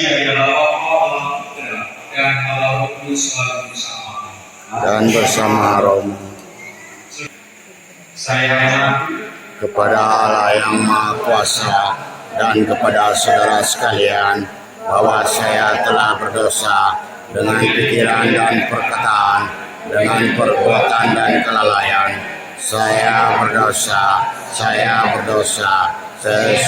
dari Allah Bapa, Allah Putra, dan Allah Roh Kudus selalu bersama. dan bersama rohmu. Saya mengaku Kepada Allah yang Maha Kuasa dan kepada saudara sekalian bahwa saya telah berdosa dengan pikiran dan perkataan, dengan perbuatan dan kelalaian. Saya berdosa, saya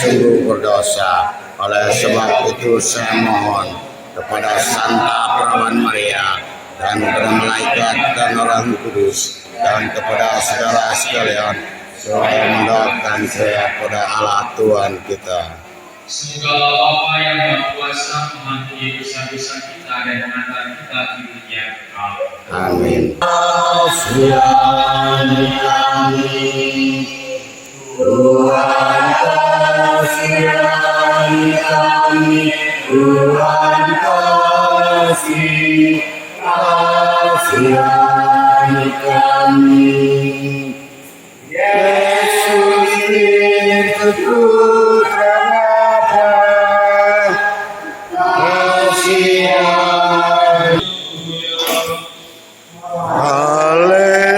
sungguh berdosa. Oleh sebab itu saya mohon kepada Santa Perawan Maria dan kepada malaikat dan orang kudus dan kepada saudara sekalian supaya mendoakan saya kepada Allah Tuhan kita. semoga Allah Bapa yang Maha Kuasa mengampuni dosa-dosa kita dan mengantar kita di dunia kekal. Amin. Kasihani kami, Tuhan kasihani kami, Tuhan kasihani kami. Yesus Kristus Putra Bapa, kasihani. Haleluya.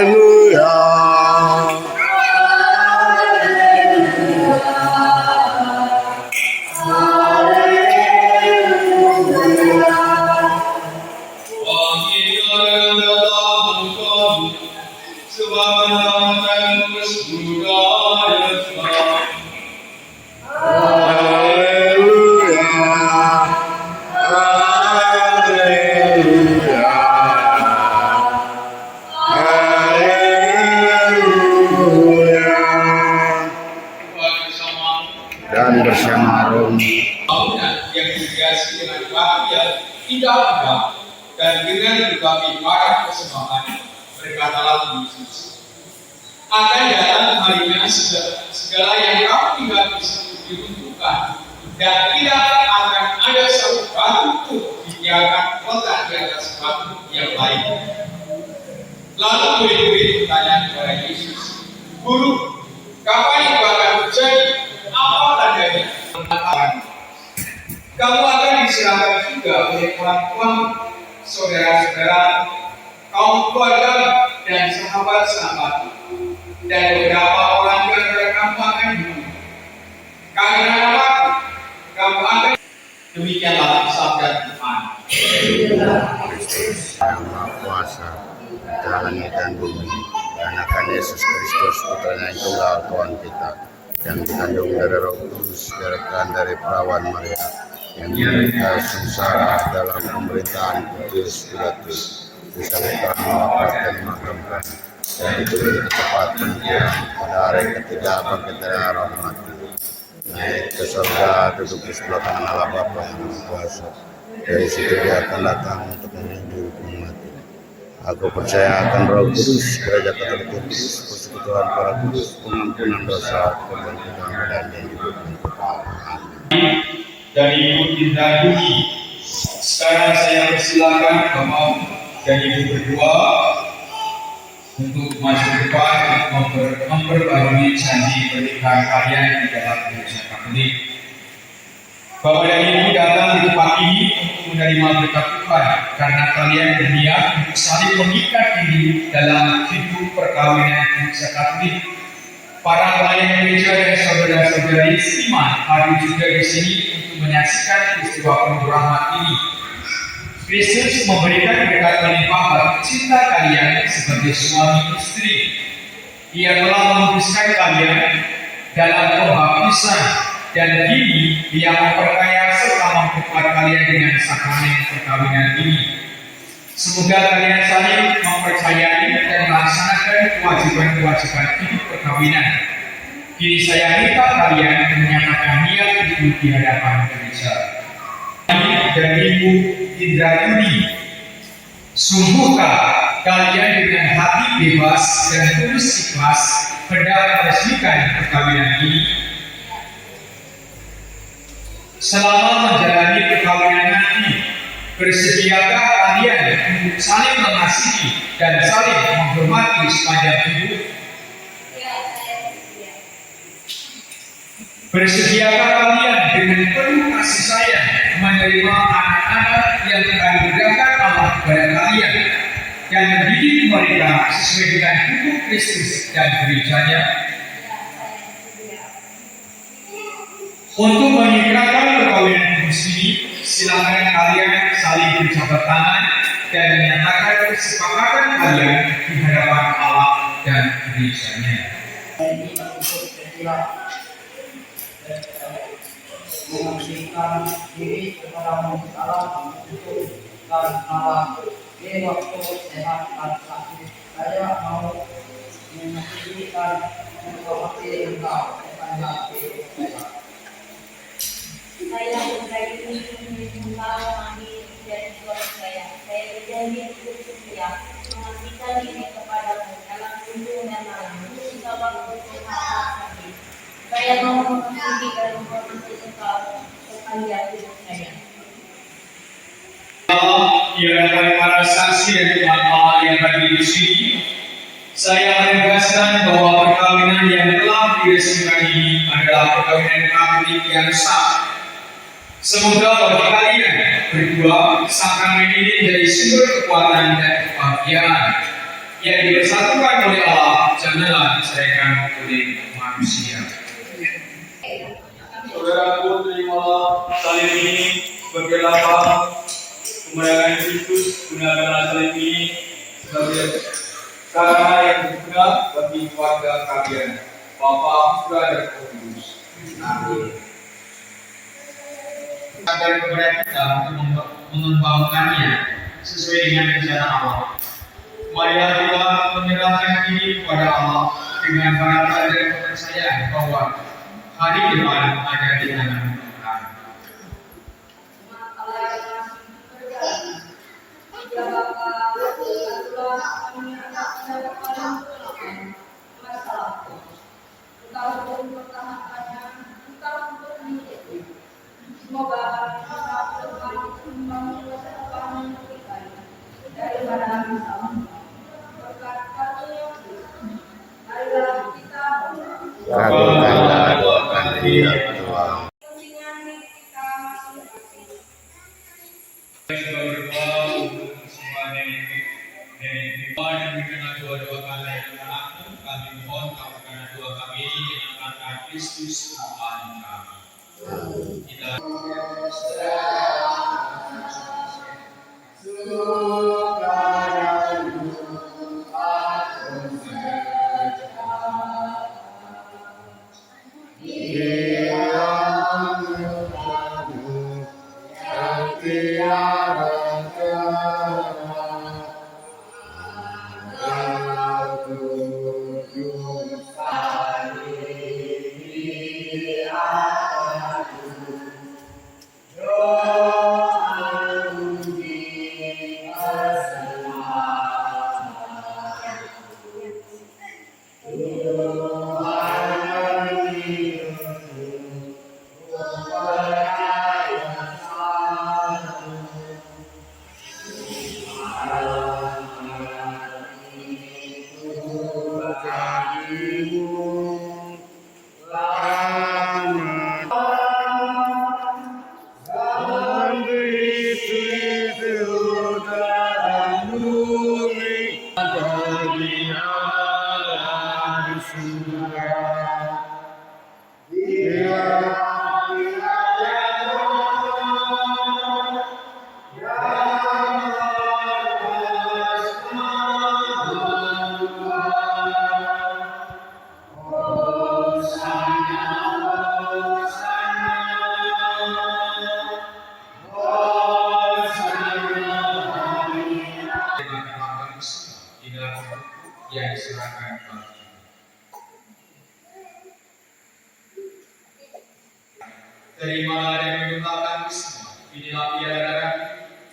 Haleluya. Haleluya. Haleluya. Dan bersama rohmu. Yang dihiasi dengan bahagia, indah-indah, dan dengan berbagai barang persembahan, berkatalah Yesus. Akan datang harinya segala yang kamu tinggal di situ diruntuhkan, dan tidak akan ada satu batu pun dibiarkan letak di atas batu yang lain. Lalu murid-murid bertanya kepada Yesus, Guru, kapan itu akan terjadi? Apa tandanya? Kamu akan diserahkan juga oleh orang-orang, saudara-saudara, kaum keluarga, dan sahabat-sahabat, dan beberapa orang di antara kamu akan dibunuh. Karena namaku, kamu akan. Demikianlah sabda Tuhan. Kristus yang Maha Kuasa, Putra langit dan bumi, dan akan Yesus Kristus Putranya yang tunggal Tuhan kita, yang dikandung dari Roh Kudus, dilahirkan dari Perawan Maria, yang menderita sengsara dalam pemerintahan Pontius Pilatus, disalibkan, wafat dan dimakamkan, dan diberi tempat penyepian pada hari ketiga bangkit dari arwah mati, naik ke surga, duduk di sebelah kanan Allah Bapa yang Maha Kuasa. Dari situ dia akan datang untuk menghadiri hukuman mati. Aku percaya akan Roh Kudus, Gereja Katolik yang kudus, persekutuan para kudus, pengampunan dosa, pembangkitan badan dan hidup yang kekal. Amin. Dari Ibu Indra Yuni. Sekarang saya persilakan Bapak dan Ibu berdua untuk maju ke depan untuk memperbarui janji pernikahan kalian di dalam Gereja Katolik. Bapak dan Ibu datang di tempat ini untuk menerima berkat Tuhan karena kalian berniat untuk saling mengikat diri dalam hidup perkawinan Gereja Katolik. Para pelayan gereja dan saudara-saudari seiman hadir juga di sini untuk menyaksikan peristiwa penuh rahmat ini. Kristus memberikan berkat melimpah bagi cinta kalian sebagai suami istri. Ia telah memutuskan kalian dalam pembaptisan, dan kini Dia memperkaya serta memperkuat kalian dengan sakramen perkawinan ini. Semoga kalian saling mempercayai dan melaksanakan kewajiban-kewajiban hidup perkawinan. Kini saya minta kalian menyatakan niat itu di hadapan gereja. Dan Ibu Indra Yudi, sungguhkah kalian dengan hati bebas dan tulus ikhlas hendak meresmikan perkawinan ini? Selama menjalani perkawinan nanti, bersediakah kalian untuk saling mengasihi dan saling menghormati sepanjang hidup? Bersediakah kalian dengan penuh kasih sayang menerima anak-anak yang akan berdasar Allah kepada kalian dan mendidik mereka sesuai dengan hukum Kristus dan gerejanya. Untuk mengikrarkan perkawinan kudus ini, silakan kalian saling berjabat tangan dan menyatakan kesepakatan kalian di hadapan Allah dan gerejanya. Mengabdikan diri kepada Allah untuk dan Allah di waktu sehat dan sakit. Saya mau menyaksikan menghormati engkau sepanjang hidup saya. Saya berjanji untuk mengambil dari suami saya. Saya berjanji untuk setia mengabdikan diri kepadamu dalam hidup dan malam. Hingga waktu sehat sakit. Saya mau mengasihi dan menghormati engkau sepanjang hidup saya. Allah, ialah para saksi dan Tuhan Allah yang hadir di sini. Saya menegaskan bahwa perkawinan yang telah diresmikan ini adalah perkawinan Katolik yang sah. Semoga bagi kalian berdua sakramen ini menjadi sumber kekuatan dan kebahagiaan yang dipersatukan oleh Allah, janganlah diceraikan oleh manusia. Saudaraku, terimalah salib ini sebagai lambang kemenangan Kristus. Gunakanlah salib ini sebagai sarana yang berguna bagi keluarga kalian, Bapa, Putra, dan Roh Kudus. Amin. Agar kepada kita untuk mengembangkannya sesuai dengan rencana Allah. Marilah kita menyerahkan diri kepada Allah dengan harapan dan kepercayaan bahwa hari depan ada di tangan Tuhan. Semoga daripada kita berkat karunia marilah kita Kabulkanlah doa kami ya Tuhan. kepentingan kita masing-masing. Kita berdoa untuk semua nenek dan dengan doa-doa kalian yang aku, kami mohon kabulkanlah doa kami dengan angkat Kristus Tuhan kami. Kita yang diserahkan kepada kita. Terimalah dan minumlah kami semua. Inilah piala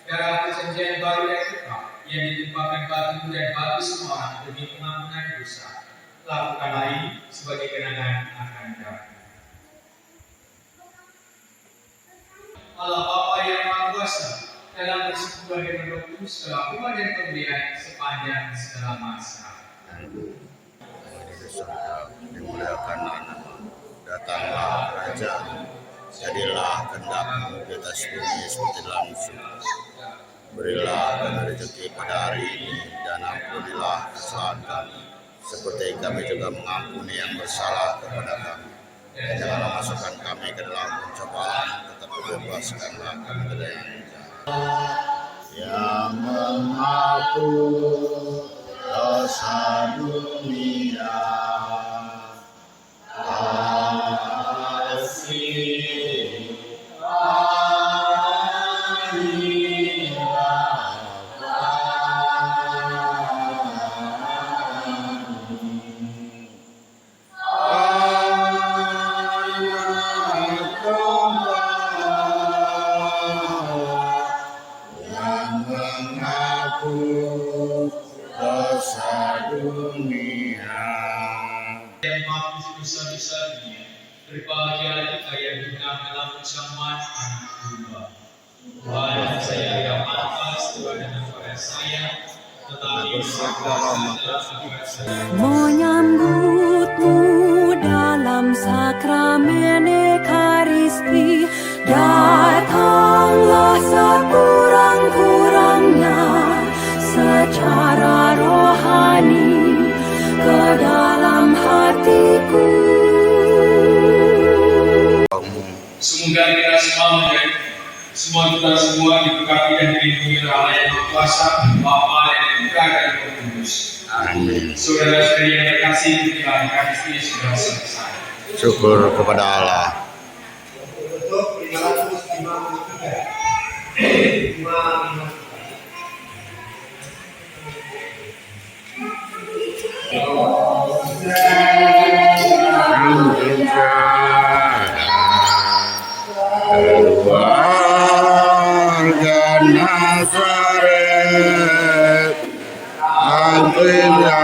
darah perjanjian baru dan kekal yang ditumpahkan bagi dan bagi semua orang demi pengampunan dosa. Lakukanlah ini sebagai kenangan akan kami. Allah Bapa yang Maha Kuasa, dalam persekutuan dengan Roh Kudus, kelakuan dan kemuliaan sepanjang segala masa. Dimuliakan nama, datanglah kerajaan, Jadilah kehendak-Mu di atas bumi seperti dalam surga. Berilah kami rezeki pada hari ini, dan ampunilah kesalahan kami, seperti kami juga mengampuni yang bersalah kepada kami. Dan janganlah masukkan kami ke dalam pencobaan, tetapi bebaskanlah kami dari yang jahat. Yang menghapus dosa dunia, kasih dosa dunia. Yang menghapus dosa-dosa dunia, berbahagialah kita yang hidup dalam zaman anak domba. Tuhan, saya tidak pantas Tuhan dan kepada saya, tetapi berkatalah kepada saya. Menyambutmu dalam sakramen Ekaristi, datanglah sekurang-kurangnya secara rohani ke dalam hatiku. Semoga kita semua diberkati dan dilindungi oleh Allah yang Maha Kuasa, Bapa dan Putra dan Roh Kudus. Amin. Saudara-saudari yang terkasih, inilah Ekaristi sudah selesai. Syukur kepada Allah. Untuk 553. Keluarga Nazaret, ambillah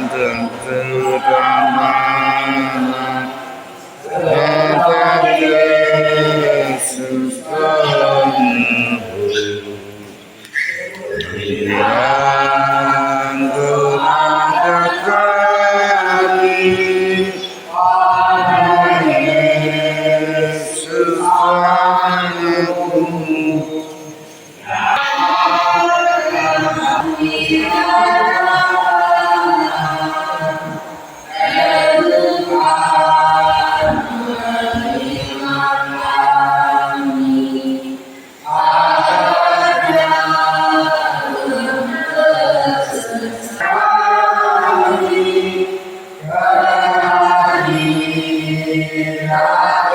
dan terutama terhadap Yesus penebus. Yang gelar kami, Yesus penebus. Kami